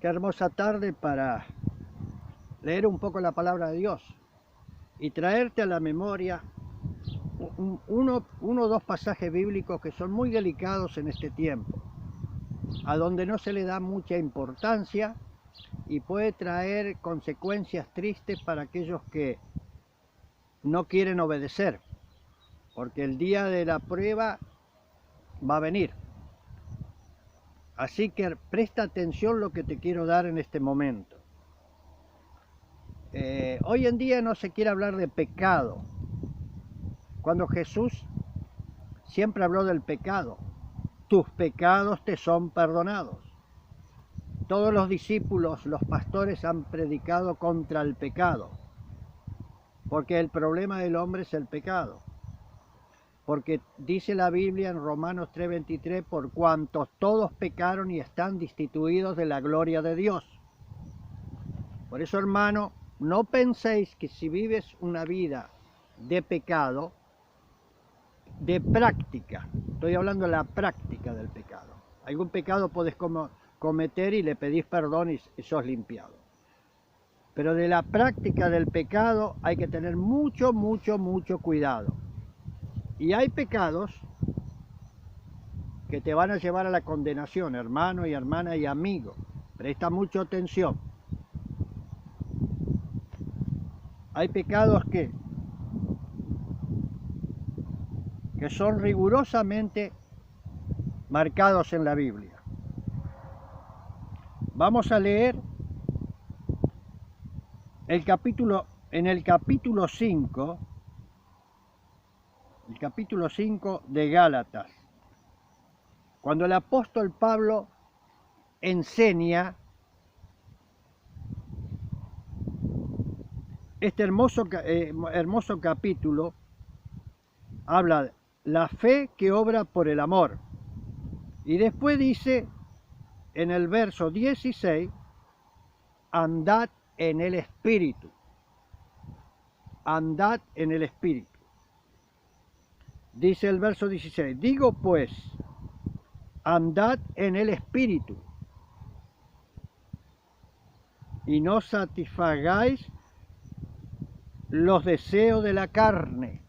Qué hermosa tarde para leer un poco la palabra de Dios y traerte a la memoria uno o dos pasajes bíblicos que son muy delicados en este tiempo, a donde no se le da mucha importancia y puede traer consecuencias tristes para aquellos que no quieren obedecer, porque el día de la prueba va a venir. Así que presta atención lo que te quiero dar en este momento. Hoy en día no se quiere hablar de pecado, cuando Jesús siempre habló del pecado. Tus pecados te son perdonados. Todos los discípulos, los pastores han predicado contra el pecado, porque el problema del hombre es el pecado. Porque dice la Biblia en Romanos 3:23, por cuanto todos pecaron y están destituidos de la gloria de Dios. Por eso, hermano, no penséis que si vives una vida de pecado, de práctica, estoy hablando de la práctica del pecado. Algún pecado podés cometer y le pedís perdón y sos limpiado. Pero de la práctica del pecado hay que tener mucho cuidado. Y hay pecados que te van a llevar a la condenación, hermano y hermana y amigo. Presta mucha atención. Hay pecados que son rigurosamente marcados en la Biblia. Vamos a leer en el capítulo 5, de Gálatas, cuando el apóstol Pablo enseña este hermoso capítulo, habla de la fe que obra por el amor. Y después dice, en el verso 16, andad en el Espíritu. Andad en el Espíritu. Dice el verso 16, digo pues, andad en el Espíritu, y no satisfagáis los deseos de la carne.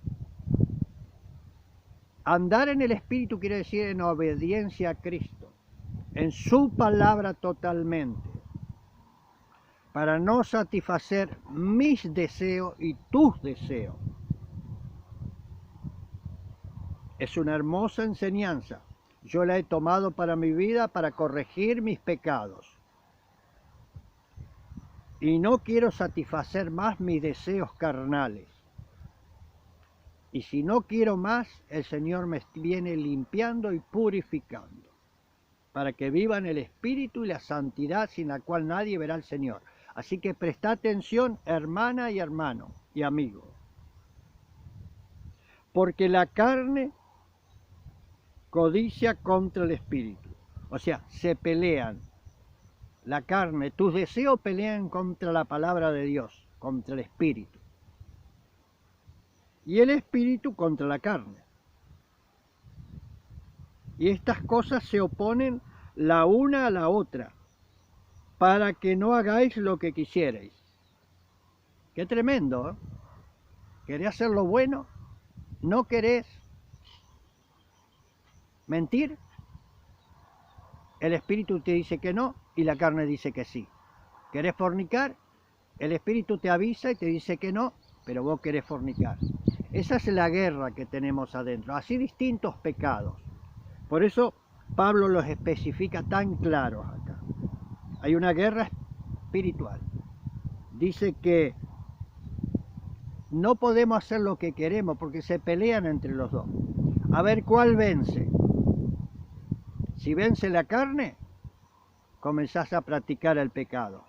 Andar en el Espíritu quiere decir en obediencia a Cristo, en su palabra totalmente, para no satisfacer mis deseos y tus deseos. Es una hermosa enseñanza. Yo la he tomado para mi vida, para corregir mis pecados. Y no quiero satisfacer más mis deseos carnales. Y si no quiero más, el Señor me viene limpiando y purificando, para que viva en el Espíritu y la santidad sin la cual nadie verá al Señor. Así que presta atención, hermana y hermano y amigo. Porque la carne codicia contra el Espíritu. O sea, se pelean. La carne, tus deseos pelean contra la palabra de Dios, contra el Espíritu. Y el Espíritu contra la carne. Y estas cosas se oponen la una a la otra, para que no hagáis lo que quisierais. Qué tremendo, ¿eh? ¿Querés hacer lo bueno? ¿No querés mentir? El Espíritu te dice que no y la carne dice que sí. ¿Querés fornicar? El Espíritu te avisa y te dice que no, pero vos querés fornicar. Esa es la guerra que tenemos adentro. Así distintos pecados. Por eso Pablo los especifica tan claros acá. Hay una guerra espiritual. Dice que no podemos hacer lo que queremos porque se pelean entre los dos. A ver cuál vence. Si vence la carne, comenzás a practicar el pecado.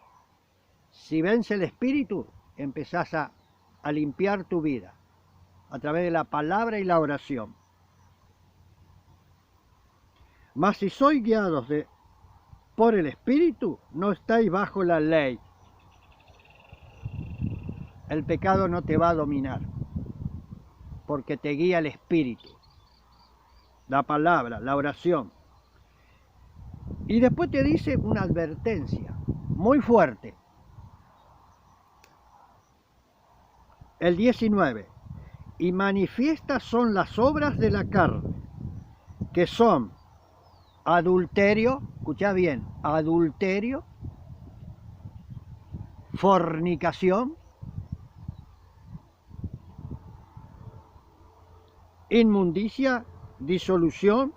Si vence el Espíritu, empezás a limpiar tu vida a través de la palabra y la oración. Mas si sois guiados por el Espíritu, no estáis bajo la ley. El pecado no te va a dominar, porque te guía el Espíritu, la palabra, la oración. Y después te dice una advertencia. muy fuerte. El 19. Y manifiestas son las obras de la carne, que son adulterio, escucha bien, adulterio, fornicación, inmundicia, disolución.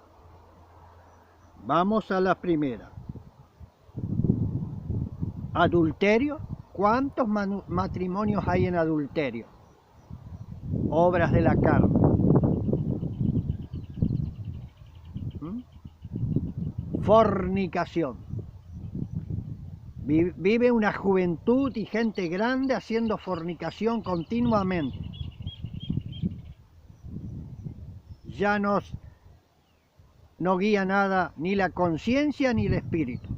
Vamos a la primera. Adulterio. ¿Cuántos matrimonios hay en adulterio? Obras de la carne. Fornicación. Vive una juventud y gente grande haciendo fornicación continuamente. Ya no guía nada, ni la conciencia ni el espíritu.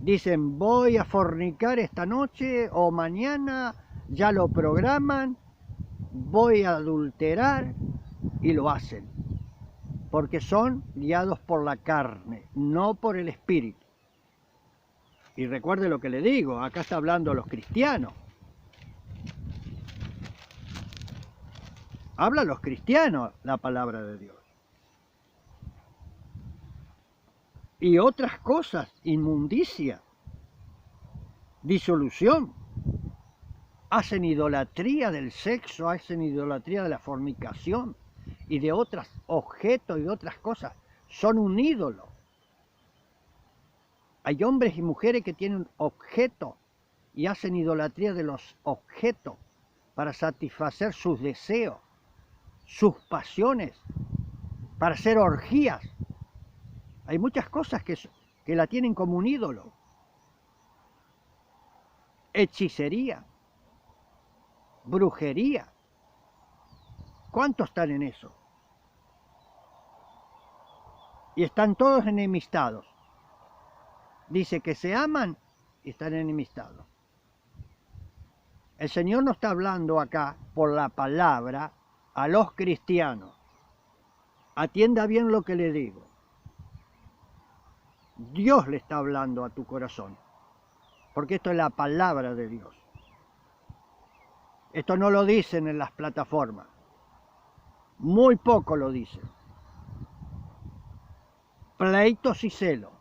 Dicen, voy a fornicar esta noche o mañana, ya lo programan, voy a adulterar y lo hacen. Porque son guiados por la carne, no por el espíritu. Y recuerde lo que le digo, acá está hablando a los cristianos. Habla a los cristianos la palabra de Dios. Y otras cosas, inmundicia, disolución, hacen idolatría del sexo, hacen idolatría de la fornicación y de otros objetos y de otras cosas. Son un ídolo. Hay hombres y mujeres que tienen objetos y hacen idolatría de los objetos para satisfacer sus deseos, sus pasiones, para hacer orgías. Hay muchas cosas que la tienen como un ídolo. Hechicería, brujería. ¿Cuántos están en eso? Y están todos enemistados. Dice que se aman y están enemistados. El Señor no está hablando acá por la palabra a los cristianos. Atienda bien lo que le digo. Dios le está hablando a tu corazón, porque esto es la palabra de Dios. Esto no lo dicen en las plataformas, muy poco lo dicen. Pleitos y celo,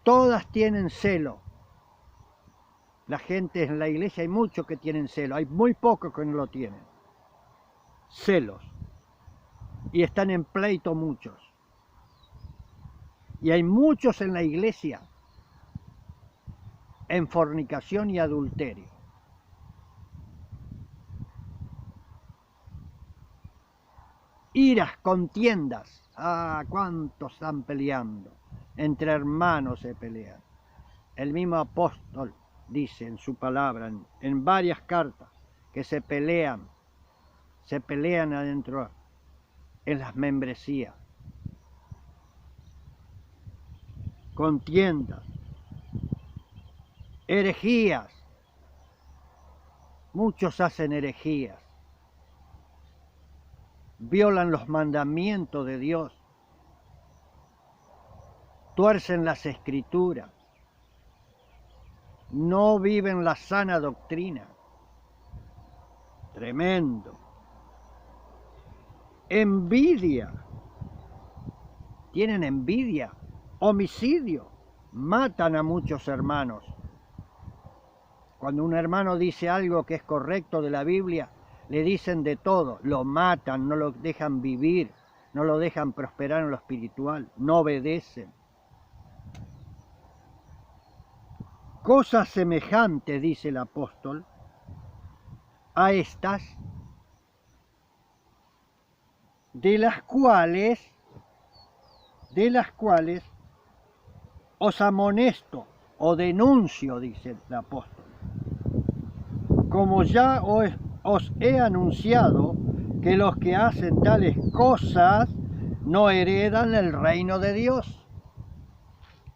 todas tienen celo. La gente en la iglesia hay muchos que tienen celo, hay muy pocos que no lo tienen. Celos. Y están en pleito muchos. Y hay muchos en la iglesia en fornicación y adulterio. Iras, contiendas. Ah, cuántos están peleando. Entre hermanos se pelean. El mismo apóstol dice en su palabra, en varias cartas, que se pelean adentro en las membresías. Contiendas, herejías, muchos hacen herejías, violan los mandamientos de Dios, tuercen las escrituras, no viven la sana doctrina. Tremendo. Envidia, tienen envidia. Homicidio, matan a muchos hermanos. Cuando un hermano dice algo que es correcto de la Biblia, le dicen de todo, lo matan, no lo dejan vivir, no lo dejan prosperar en lo espiritual, no obedecen. Cosas semejantes, dice el apóstol, a estas, de las cuales os amonesto o denuncio, dice el apóstol, como ya os he anunciado, que los que hacen tales cosas no heredan el reino de Dios.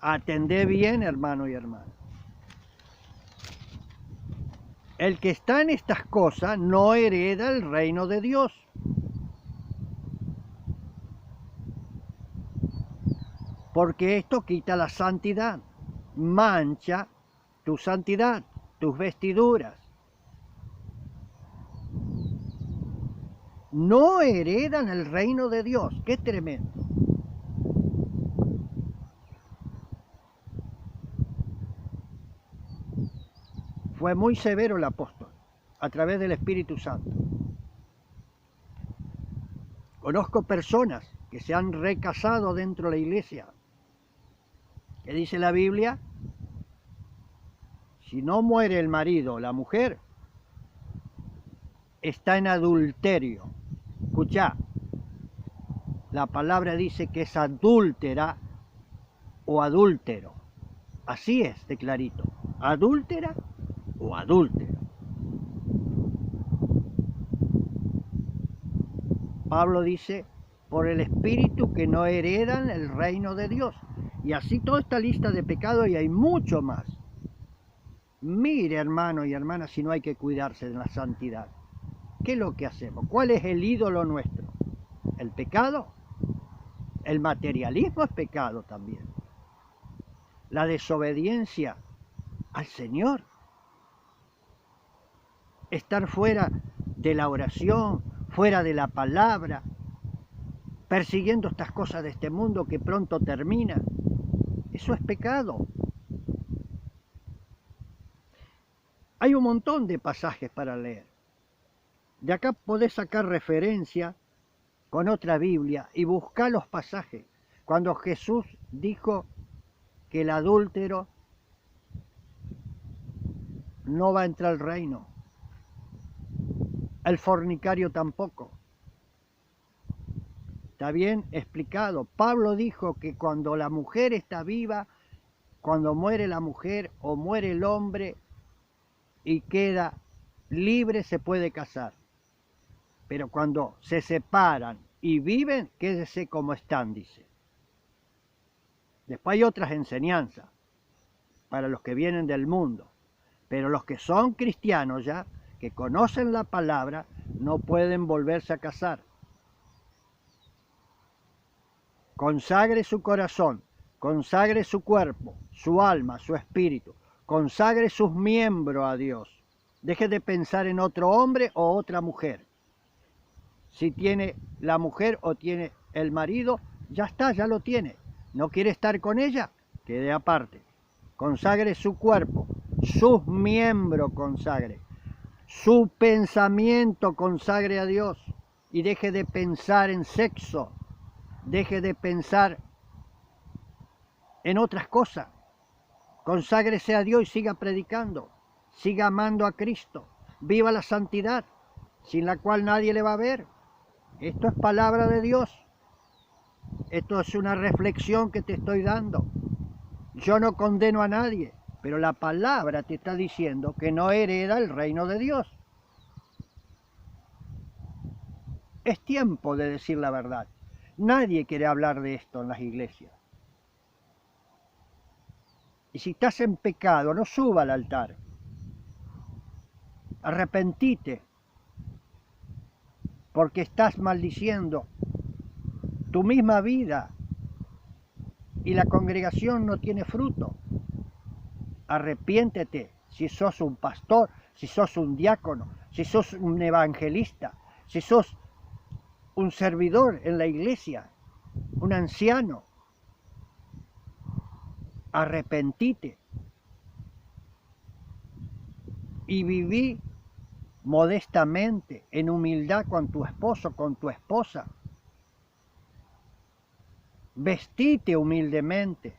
Atendé bien, hermano y hermana. El que está en estas cosas no hereda el reino de Dios. Porque esto quita la santidad. mancha tu santidad, tus vestiduras. No heredan el reino de Dios. ¡Qué tremendo! Fue muy severo el apóstol, a través del Espíritu Santo. Conozco personas que se han recasado dentro de la iglesia. ¿Qué dice la Biblia? Si no muere el marido o la mujer, está en adulterio. Escuchá, la palabra dice que es adúltera o adúltero. Así es, de clarito. Adúltera o adúltero. Pablo dice, por el Espíritu que no heredan el reino de Dios. Y así toda esta lista de pecados, y hay mucho más. Mire, hermano y hermana, si no hay que cuidarse de la santidad. ¿Qué es lo que hacemos? ¿Cuál es el ídolo nuestro? ¿El pecado? El materialismo es pecado también. La desobediencia al Señor. Estar fuera de la oración, fuera de la palabra, persiguiendo estas cosas de este mundo que pronto termina. Eso es pecado. Hay un montón de pasajes para leer. De acá podés sacar referencia con otra Biblia y buscar los pasajes. Cuando Jesús dijo que el adúltero no va a entrar al reino, el fornicario tampoco. Está bien explicado. Pablo dijo que cuando la mujer está viva, cuando muere la mujer o muere el hombre y queda libre, se puede casar. Pero cuando se separan y viven, quédese como están, dice. Después hay otras enseñanzas para los que vienen del mundo. Pero los que son cristianos ya, que conocen la palabra, no pueden volverse a casar. Consagre su corazón, consagre su cuerpo, su alma, su espíritu, consagre sus miembros a Dios. Deje de pensar en otro hombre o otra mujer. Si tiene la mujer o tiene el marido, ya está, ya lo tiene. ¿No quiere estar con ella? Quede aparte. Consagre su cuerpo, sus miembros consagre, su pensamiento consagre a Dios y deje de pensar en sexo, deje de pensar en otras cosas. Conságrese a Dios y siga predicando, siga amando a Cristo, viva la santidad, sin la cual nadie le va a ver. Esto es palabra de Dios. Esto es una reflexión que te estoy dando. Yo no condeno a nadie, pero la palabra te está diciendo que no hereda el reino de Dios. Es tiempo de decir la verdad. Nadie quiere hablar de esto en las iglesias. Y si estás en pecado, no suba al altar. Arrepentite, porque estás maldiciendo tu misma vida y la congregación no tiene fruto. Arrepiéntete si sos un pastor, si sos un diácono, si sos un evangelista, si sos un servidor en la iglesia, un anciano. Arrepentite y viví modestamente, en humildad con tu esposo, con tu esposa. Vestite humildemente,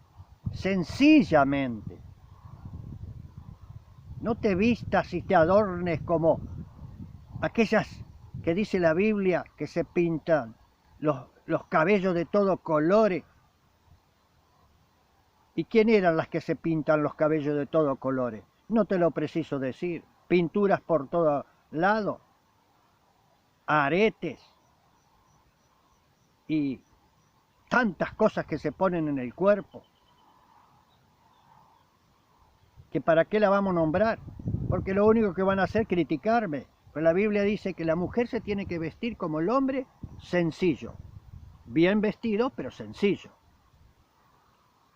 sencillamente. No te vistas y te adornes como aquellas que dice la Biblia que se pintan los cabellos de todos colores. ¿Y quién eran las que se pintan los cabellos de todos colores? No te lo preciso decir. Pinturas por todo lado, aretes y tantas cosas que se ponen en el cuerpo. ¿Que para qué la vamos a nombrar? Porque lo único que van a hacer es criticarme. Pero la Biblia dice que la mujer se tiene que vestir como el hombre, sencillo. Bien vestido, pero sencillo.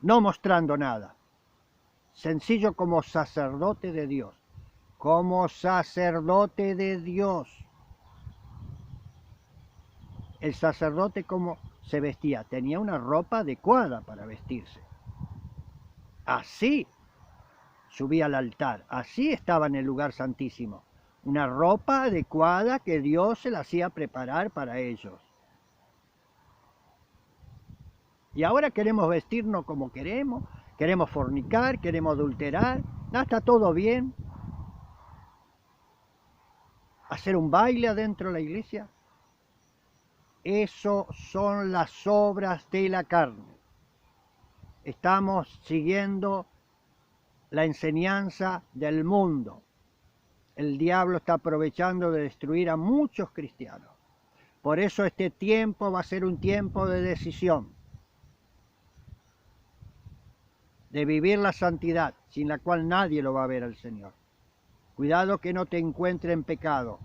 No mostrando nada. sencillo como sacerdote de Dios. Como sacerdote de Dios. El sacerdote, ¿cómo se vestía? Tenía una ropa adecuada para vestirse. Así subía al altar, así estaba en el lugar santísimo. Una ropa adecuada que Dios se la hacía preparar para ellos. Y ahora queremos vestirnos como queremos fornicar, queremos adulterar, está todo bien. Hacer un baile adentro de la iglesia. Eso son las obras de la carne. Estamos siguiendo la enseñanza del mundo. El diablo está aprovechando de destruir a muchos cristianos. Por eso este tiempo va a ser un tiempo de decisión. De vivir la santidad, sin la cual nadie lo va a ver al Señor. Cuidado que no te encuentre en pecado.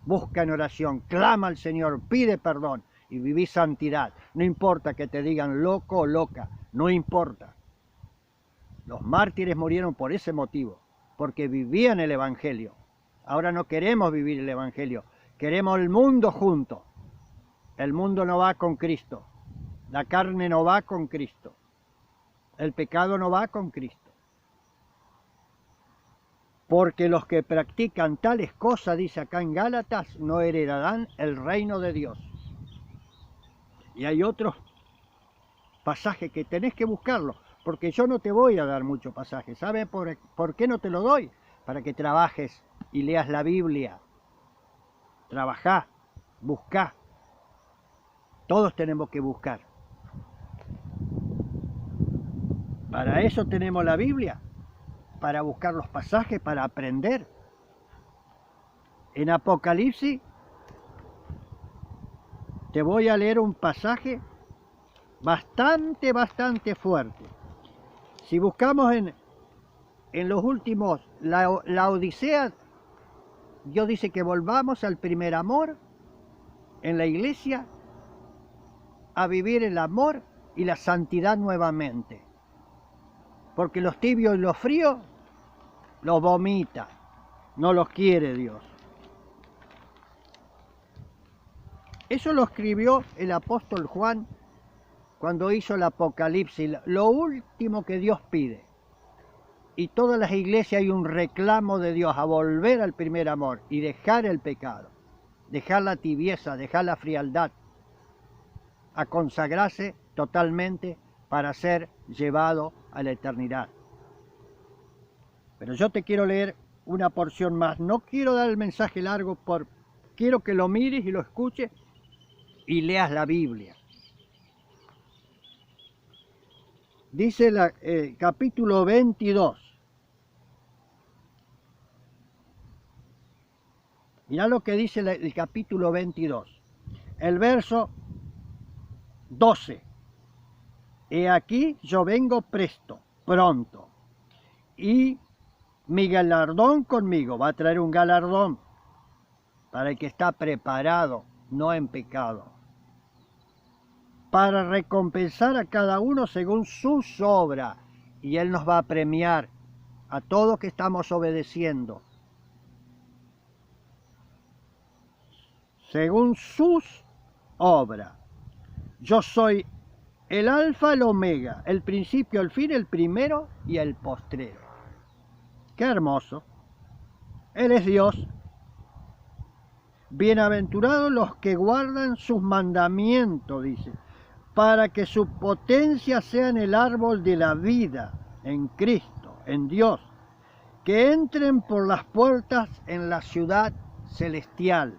Busca en oración, clama al Señor, pide perdón y viví santidad. No importa que te digan loco o loca, no importa. Los mártires murieron por ese motivo, porque vivían el Evangelio. Ahora no queremos vivir el Evangelio, queremos el mundo junto. El mundo no va con Cristo, la carne no va con Cristo, el pecado no va con Cristo. Porque los que practican tales cosas, dice acá en Gálatas, no heredarán el reino de Dios. Y hay otros pasajes que tenés que buscarlo, porque yo no te voy a dar mucho pasaje. ¿Sabe por qué no te lo doy? Para que trabajes y leas la Biblia. Trabajá, buscá. Todos tenemos que buscar. Para eso tenemos la Biblia. Para buscar los pasajes, para aprender. En Apocalipsis te voy a leer un pasaje bastante fuerte. Si buscamos en los últimos, la Odisea, Dios dice que volvamos al primer amor en la iglesia, a vivir el amor y la santidad nuevamente. Porque los tibios y los fríos los vomita, no los quiere Dios. Eso lo escribió el apóstol Juan cuando hizo el Apocalipsis, lo último que Dios pide. Y todas las iglesias hay un reclamo de Dios a volver al primer amor y dejar el pecado, dejar la tibieza, dejar la frialdad, a consagrarse totalmente para ser llevado a la eternidad. Pero yo te quiero leer una porción más. No quiero dar el mensaje largo, quiero que lo mires y lo escuches y leas la Biblia. Dice capítulo 22. Mirá lo que dice el capítulo 22. El verso 12. He aquí yo vengo pronto, y mi galardón conmigo. Va a traer un galardón para el que está preparado, no en pecado, para recompensar a cada uno según sus obras. Y Él nos va a premiar a todos que estamos obedeciendo, según sus obras. Yo soy el alfa, el omega, el principio, el fin, el primero y el postrero. Qué hermoso. Él es Dios. Bienaventurados los que guardan sus mandamientos, dice, para que su potencia sea en el árbol de la vida, en Cristo, en Dios, que entren por las puertas en la ciudad celestial.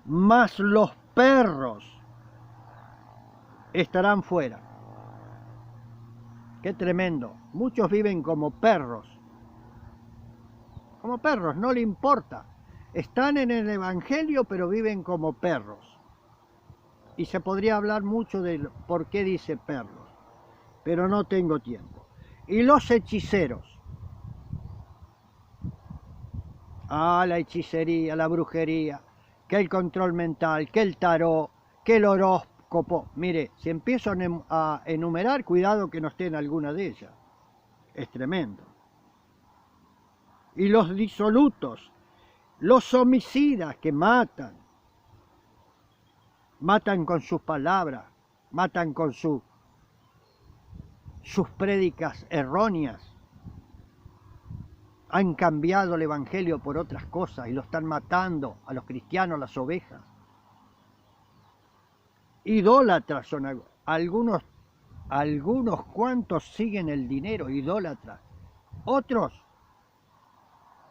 Mas los perros estarán fuera. Qué tremendo. Muchos viven como perros. Como perros, no le importa. Están en el Evangelio, pero viven como perros. Y se podría hablar mucho de por qué dice perros, pero no tengo tiempo. Y los hechiceros. La hechicería, la brujería, que el control mental, que el tarot, que el horóscopo. Mire, si empiezo a enumerar, cuidado que no esté en alguna de ellas. Es tremendo. Y los disolutos, los homicidas que matan con sus palabras, matan con sus prédicas erróneas. Han cambiado el evangelio por otras cosas y lo están matando a los cristianos, las ovejas. Idólatras son algunos cuantos siguen el dinero, idólatras. Otros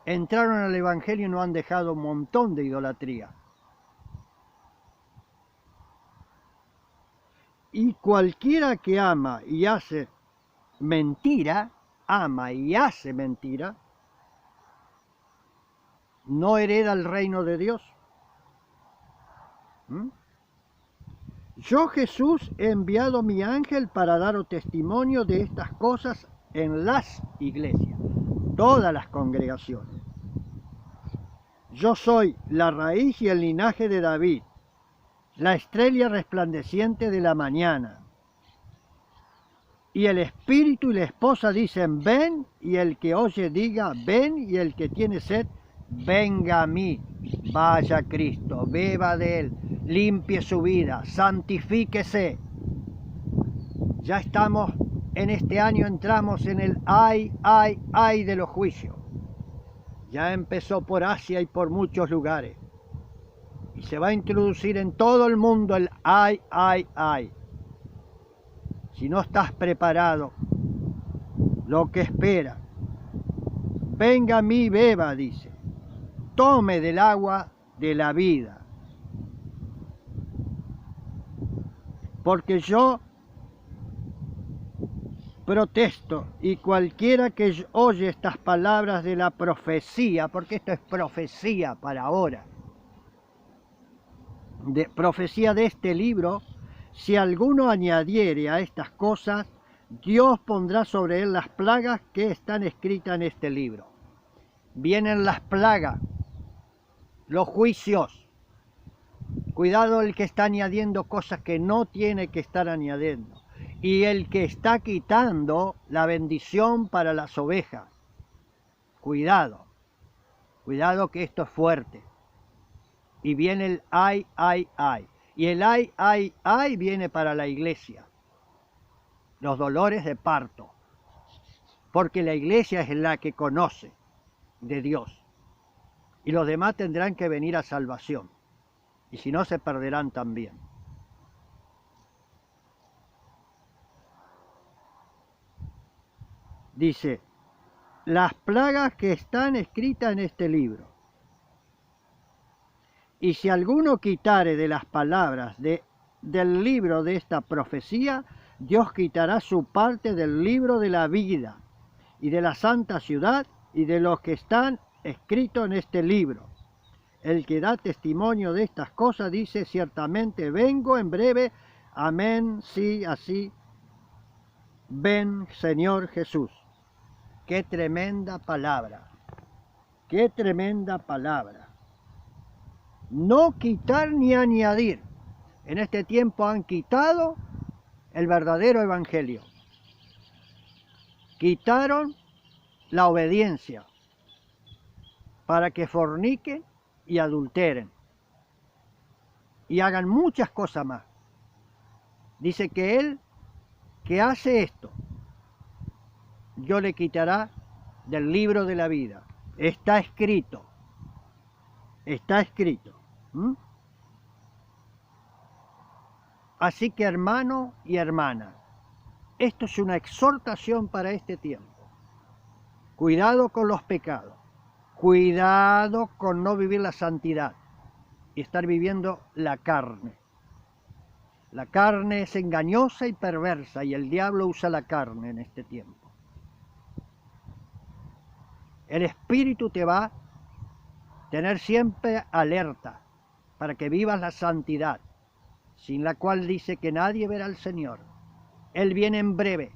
entraron al evangelio y no han dejado un montón de idolatría. Y cualquiera que ama y hace mentira, no hereda el reino de Dios. Yo, Jesús, he enviado mi ángel para daros testimonio de estas cosas en las iglesias, todas las congregaciones. Yo soy la raíz y el linaje de David, la estrella resplandeciente de la mañana. Y el espíritu y la esposa dicen, ven, y el que oye diga, ven, y el que tiene sed, venga a mí. Vaya Cristo, beba de él, limpie su vida, santifíquese. Ya estamos, en este año entramos en el ay de los juicios. Ya empezó por Asia y por muchos lugares. Y se va a introducir en todo el mundo el ay. Si no estás preparado, lo que espera, venga a mí, beba, dice, tome del agua de la vida. Porque yo protesto, y cualquiera que oye estas palabras de la profecía, porque esto es profecía para ahora, profecía de este libro, si alguno añadiere a estas cosas, Dios pondrá sobre él las plagas que están escritas en este libro. Vienen las plagas, los juicios. Cuidado el que está añadiendo cosas que no tiene que estar añadiendo. Y el que está quitando la bendición para las ovejas. Cuidado, cuidado que esto es fuerte. Y viene el ay. Y el ay viene para la iglesia. Los dolores de parto. Porque la iglesia es la que conoce de Dios. Y los demás tendrán que venir a salvación. Y si no, se perderán también. Dice, las plagas que están escritas en este libro. Y si alguno quitare de las palabras del libro de esta profecía, Dios quitará su parte del libro de la vida y de la santa ciudad y de los que están escritos en este libro. El que da testimonio de estas cosas dice, ciertamente vengo en breve, amén, sí, así, ven Señor Jesús. Qué tremenda palabra, qué tremenda palabra. No quitar ni añadir. En este tiempo han quitado el verdadero evangelio. Quitaron la obediencia para que forniquen y adulteren y hagan muchas cosas más. Dice que él que hace esto, yo le quitará del libro de la vida. Está escrito. Está escrito. Así que hermano y hermana, esto es una exhortación para este tiempo. Cuidado con los pecados. Cuidado con no vivir la santidad y estar viviendo la carne. La carne es engañosa y perversa y el diablo usa la carne en este tiempo. El Espíritu te va a tener siempre alerta para que vivas la santidad, sin la cual dice que nadie verá al Señor. Él viene en breve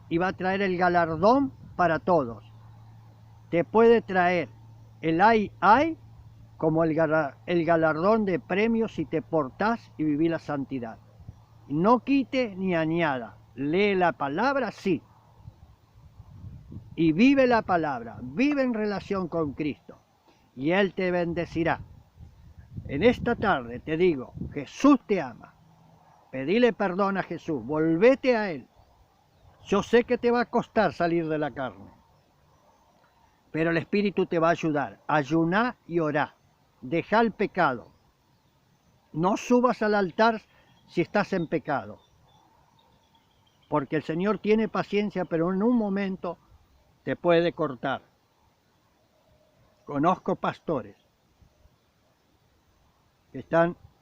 y va a traer el galardón para todos. Te puede traer el ay como el galardón de premios si te portás y vivís la santidad. No quite ni añada. Lee la palabra, sí. Y vive la palabra, vive en relación con Cristo. Y Él te bendecirá. En esta tarde te digo, Jesús te ama. Pedile perdón a Jesús, volvete a Él. Yo sé que te va a costar salir de la carne, pero el Espíritu te va a ayudar. Ayuná y orá. Deja el pecado. No subas al altar si estás en pecado, porque el Señor tiene paciencia, pero en un momento te puede cortar. Conozco pastores que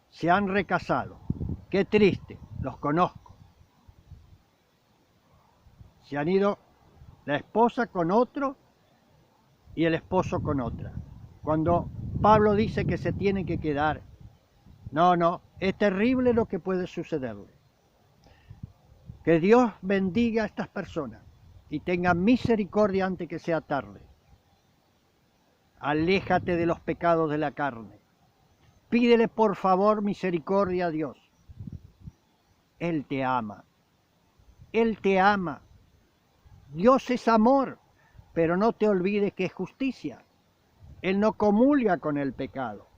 se han recasado. Qué triste, los conozco. Se han ido la esposa con otro y el esposo con otra. Cuando Pablo dice que se tiene que quedar, no, es terrible lo que puede sucederle. Que Dios bendiga a estas personas y tenga misericordia antes que sea tarde. Aléjate de los pecados de la carne. Pídele por favor misericordia a Dios. Él te ama. Él te ama. Dios es amor, pero no te olvides que es justicia. Él no comulga con el pecado.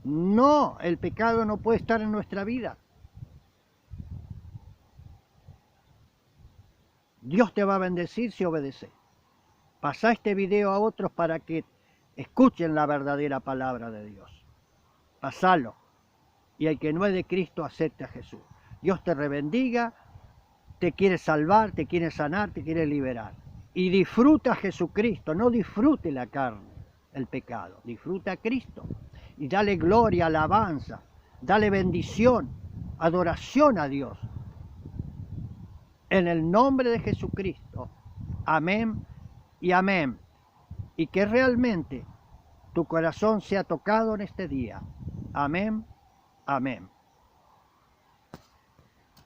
No, el pecado no puede estar en nuestra vida. Dios te va a bendecir si obedeces. Pasá este video a otros para que escuchen la verdadera palabra de Dios. Pasalo. Y el que no es de Cristo, acepte a Jesús. Dios te rebendiga, te quiere salvar, te quiere sanar, te quiere liberar. Y disfruta a Jesucristo, no disfrute la carne, el pecado. Disfruta a Cristo y dale gloria, alabanza, dale bendición, adoración a Dios. En el nombre de Jesucristo. Amén y amén. Y que realmente tu corazón sea tocado en este día. Amén, amén.